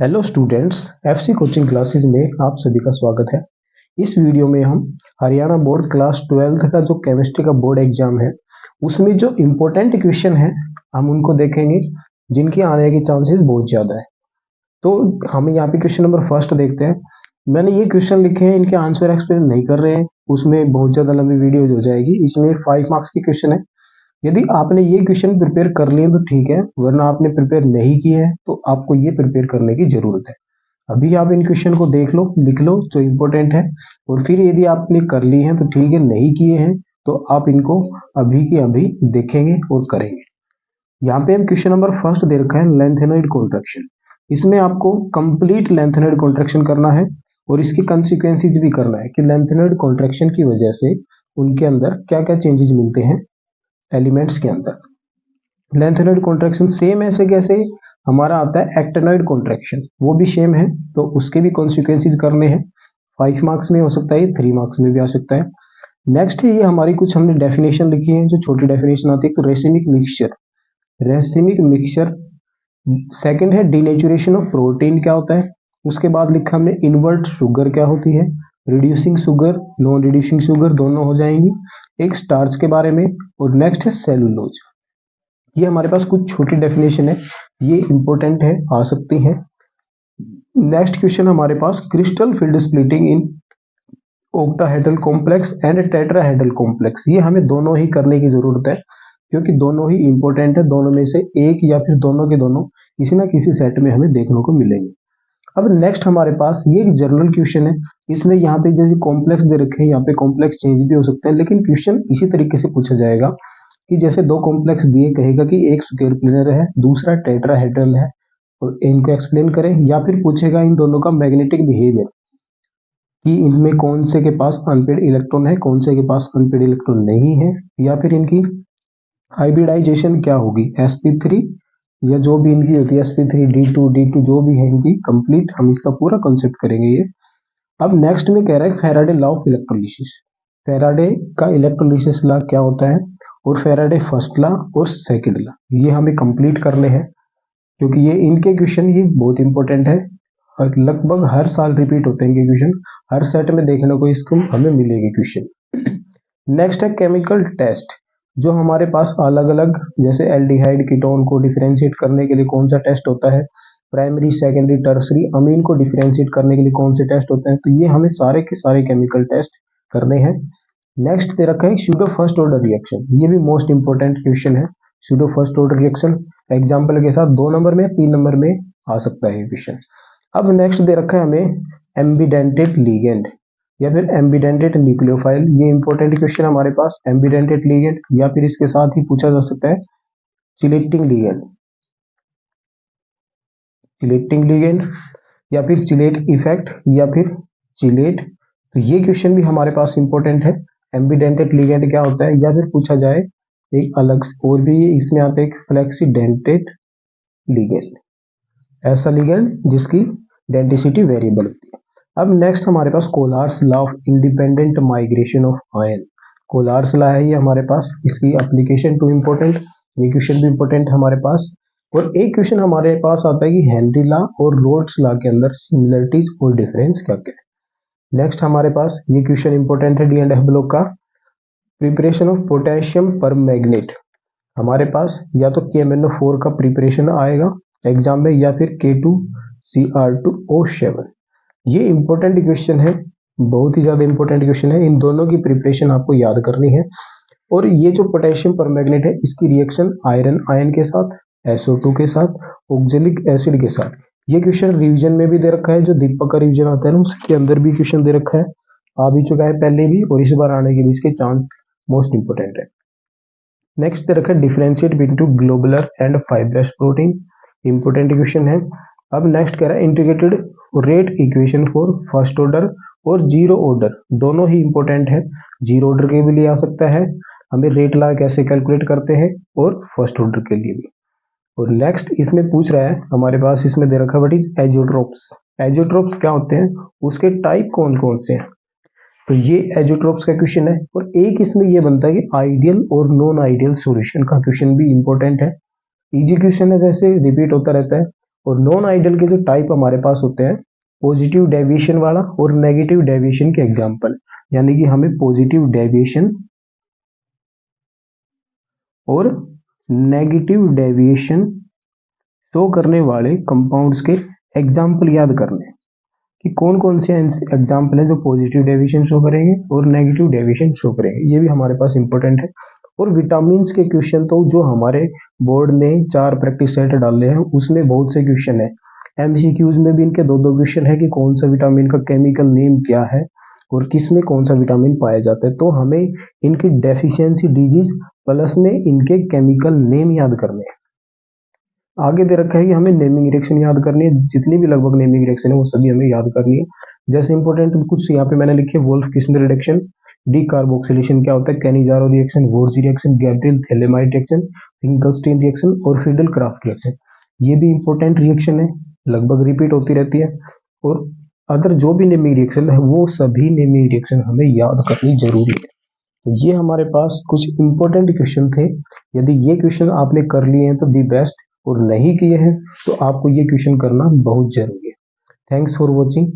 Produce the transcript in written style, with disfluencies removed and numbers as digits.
Hello students, FC coaching classes में आप सभी का स्वागत है। इस वीडियो में हम हरियाणा बोर्ड क्लास 12th का जो केमिस्ट्री का बोर्ड एग्जाम है उसमें जो इम्पोर्टेंट क्वेश्चन है हम उनको देखेंगे जिनकी आने के चांसेस बहुत ज़्यादा है। तो हम यहाँ पे क्वेश्चन नंबर फर्स्ट देखते हैं। मैंने ये क्वेश्चन लिखे हैं, इनके आंसर एक्सप्लेन नहीं कर रहे हैं, उसमें बहुत ज़्यादा लंबी वीडियो हो जाएगी। इसमें 5 मार्क्स की क्वेश्चन है। यदि आपने ये क्वेश्चन प्रिपेयर कर लिए तो ठीक है, वरना आपने प्रिपेयर नहीं किए हैं तो आपको ये प्रिपेयर करने की जरूरत है। अभी आप इन क्वेश्चन को देख लो, लिख लो जो इम्पोर्टेंट है, और फिर यदि आपने कर लिए हैं तो ठीक है, नहीं किए हैं तो आप इनको अभी के अभी देखेंगे और करेंगे। यहाँ पे हम क्वेश्चन नंबर फर्स्ट दे रखा है लेंथेनॉइड कॉन्ट्रैक्शन। इसमें आपको कंप्लीट लेंथेनॉइड कॉन्ट्रैक्शन करना है और इसकी कंसिक्वेंसेज भी करना है कि लेंथेनॉइड कॉन्ट्रैक्शन की वजह से उनके अंदर क्या क्या चेंजेस मिलते हैं एलिमेंट्स के अंदर। लेंथेनॉइड कॉन्ट्रैक्शन सेम ऐसे कैसे हमारा आता है एक्टेनॉइड कॉन्ट्रैक्शन, वो भी सेम है, तो उसके भी कॉन्सिक्वेंसेज करने हैं। 5 मार्क्स में हो सकता है, 3 मार्क्स में भी आ सकता है। नेक्स्ट है ये हमारी कुछ हमने डेफिनेशन लिखी है, जो छोटी डेफिनेशन आती है। तो racemic mixture, racemic mixture. Second है डिनेचुरेशन ऑफ प्रोटीन, क्या होता है। उसके बाद लिखा हमने इन्वर्ट शुगर क्या होती है, reducing sugar, non reducing sugar दोनों हो जाएंगी। एक स्टार्च के बारे में, और नेक्स्ट है सेलुलोज। ये हमारे पास कुछ छोटी डेफिनेशन है, ये इंपॉर्टेंट है, आ सकती हैं। नेक्स्ट क्वेश्चन हमारे पास crystal field splitting in octahedral complex and tetrahedral complex. ये हमें दोनों ही करने की जरूरत है क्योंकि दोनों ही इंपॉर्टेंट है। दोनों में से एक या फिर दोनों के दोनों किसी ना किसी सेट में हमें देखने को मिलेंगे। अब नेक्स्ट हमारे पास ये एक जनरल क्वेश्चन है। इसमें यहाँ पे जैसे कॉम्प्लेक्स दे रखे हैं, यहाँ पे कॉम्प्लेक्स चेंज भी हो सकते हैं, लेकिन क्वेश्चन इसी तरीके से पूछा जाएगा कि जैसे दो कॉम्प्लेक्स दिए, कहेगा कि एक स्क्वायर प्लेनर है, दूसरा टेट्राहेड्रल है, और इनको एक्सप्लेन करें। या फिर पूछेगा इन दोनों का मैग्नेटिक बिहेवियर, कि इनमें कौन से के पास अनपेड इलेक्ट्रॉन है, कौन से के पास अनपेड इलेक्ट्रॉन नहीं है, या फिर इनकी हाइब्रिडाइजेशन क्या होगी, sp3 या जो भी इनकी होती है sp3 d2 जो भी है इनकी कंप्लीट, हम इसका पूरा कॉन्सेप्ट करेंगे ये। अब नेक्स्ट में कह रहा है Faraday law of electrolysis. Faraday का इलेक्ट्रोलिसिस लॉ क्या होता है, और फेराडे फर्स्ट लॉ और सेकंड लॉ, ये हमें कंप्लीट करने हैं क्योंकि ये इनके क्वेश्चन ये बहुत इंपॉर्टेंट है और लगभग हर साल रिपीट होते हैं इनके क्वेश्चन। हर सेट में देखने को इसको हमें मिलेगी क्वेश्चन। नेक्स्ट है केमिकल टेस्ट, जो हमारे पास अलग अलग जैसे एल्डिहाइड कीटोन को डिफरेंशिएट करने के लिए कौन सा टेस्ट होता है, प्राइमरी सेकेंडरी टर्सरी अमीन को डिफरेंशिएट करने के लिए कौन से टेस्ट होते हैं, तो ये हमें सारे के सारे केमिकल टेस्ट करने हैं। नेक्स्ट दे रखा है सूडो फर्स्ट ऑर्डर रिएक्शन, ये भी मोस्ट इंपोर्टेंट क्वेश्चन है। Pseudo first order reaction example के साथ 2 नंबर में 3 नंबर में आ सकता है ये क्वेश्चन। अब नेक्स्ट दे रखा है हमें एम्बिडेंटेड लिगेंड या फिर एम्बिडेंटेड न्यूक्लियोफाइल, ये इंपॉर्टेंट क्वेश्चन हमारे पास। एम्बिडेंटेड लिगेंड या फिर इसके साथ ही पूछा जा सकता है चिलेटिंग लिगेंड, चिलेटिंग लिगेंड या फिर चिलेट इफेक्ट या फिर चिलेट, तो ये क्वेश्चन भी हमारे पास इंपॉर्टेंट है। एम्बिडेंटेड लिगेंड क्या होता है, या फिर पूछा जाए एक अलग से, और भी इसमें आता है एक फ्लेक्सीडेंटेड लिगेंड, ऐसा लिगेंड जिसकी डेंसिटी वेरिएबल होती है। अब नेक्स्ट हमारे पास Kohlrausch's law of independent migration of ion. Kohlrausch's law है ये हमारे पास, इसकी एप्लीकेशन टू इंपॉर्टेंट, ये क्वेश्चन भी इंपॉर्टेंट है हमारे पास। और एक क्वेश्चन हमारे पास आता है कि हेनरी लॉ और रोड्स लॉ के अंदर सिमिलरिटीज और डिफरेंस क्या क्या है। नेक्स्ट हमारे पास ये क्वेश्चन इंपॉर्टेंट है D&F ब्लॉक का, प्रिपरेशन ऑफ पोटेशियम पर मैग्नेट। हमारे पास या तो KMnO4 का प्रिपरेशन आएगा एग्जाम में, या फिर K2Cr2O7। ये इंपॉर्टेंट क्वेश्चन है, बहुत ही ज्यादा इंपॉर्टेंट क्वेश्चन है। इन दोनों की प्रिपरेशन आपको याद करनी है। और ये जो पोटेशियम परमैग्नेट है, इसकी रिएक्शन आयरन आयन के साथ, SO2 के साथ, ऑक्जेलिक एसिड के साथ। ये क्वेश्चन रिवीजन में भी दे रखा है, जो दीपक का रिवीजन आता है ना उसके अंदर भी क्वेश्चन दे रखा है, आ भी चुका है पहले भी, और इस बार आने के भी इसके चांस मोस्ट इंपोर्टेंट है। नेक्स्ट दे रखा है differentiate between globular and fibrous protein, important question है। अब नेक्स्ट कह रहा है integrated rate equation for first order और जीरो ऑर्डर, दोनों ही इंपॉर्टेंट है। जीरो ऑर्डर के भी लिए आ सकता है, हमें रेट लॉ कैसे कैलकुलेट करते हैं, और फर्स्ट ऑर्डर के लिए भी। और नेक्स्ट इसमें पूछ रहा है हमारे पास, इसमें दे रखा है व्हाट इज एजोट्रोप्स। एजोट्रोप्स क्या होते हैं, उसके टाइप कौन कौन से हैं, तो ये एजोट्रोप्स का क्वेश्चन है। और एक इसमें ये बनता है कि आइडियल और नॉन आइडियल सॉल्यूशन का क्वेश्चन भी इंपॉर्टेंट है। इजी क्वेश्चन है, वैसे रिपीट होता रहता है। और नॉन आइडियल के जो टाइप हमारे पास होते हैं, पॉजिटिव डेविएशन वाला और नेगेटिव डेविएशन के एग्जाम्पल, यानी कि हमें पॉजिटिव डेविएशन और नेगेटिव डेविएशन शो करने वाले कंपाउंड्स के एग्जाम्पल याद करने हैं कि कौन कौन से एग्जाम्पल है जो पॉजिटिव डेविएशन शो करेंगे और नेगेटिव डेविएशन शो करेंगे, ये भी हमारे पास इंपॉर्टेंट है। और विटामिन्स के क्वेश्चन तो जो हमारे बोर्ड ने 4 प्रैक्टिस सेट डाले हैं उसमें बहुत से क्वेश्चन है। एमसीक्यूज में भी इनके 2-2 क्वेश्चन है कि कौन सा विटामिन का केमिकल नेम क्या है और किस में कौन सा विटामिन पाया जाता है। तो हमें इनकी डेफिशिएंसी डिजीज प्लस में इनके केमिकल नेम याद करने हैं। आगे दे रखा है कि हमें नेमिंग रिएक्शन याद करनी है, जितनी भी लगभग नेमिंग रिएक्शन है वो सभी हमें याद करनी है। जैसे इंपॉर्टेंट कुछ यहाँ पे मैंने लिखे, वोल्फ किस्लर रिडक्शन, डीकार्बोक्सिलेशन क्या होता है, Cannizzaro reaction, Wurtz reaction, Gabriel phthalimide reaction, Finkelstein reaction और फिडल क्राफ्ट रिएक्शन, ये भी इंपॉर्टेंट रिएक्शन है, लगभग रिपीट होती रहती है। और अदर जो भी नेमिंग रिएक्शन है वो सभी नेमिंग रिएक्शन हमें याद करनी जरूरी है। तो ये हमारे पास कुछ इंपॉर्टेंट क्वेश्चन थे। यदि ये क्वेश्चन आपने कर लिए हैं तो दी बेस्ट, और नहीं किए हैं तो आपको ये क्वेश्चन करना बहुत जरूरी है। Thanks for watching.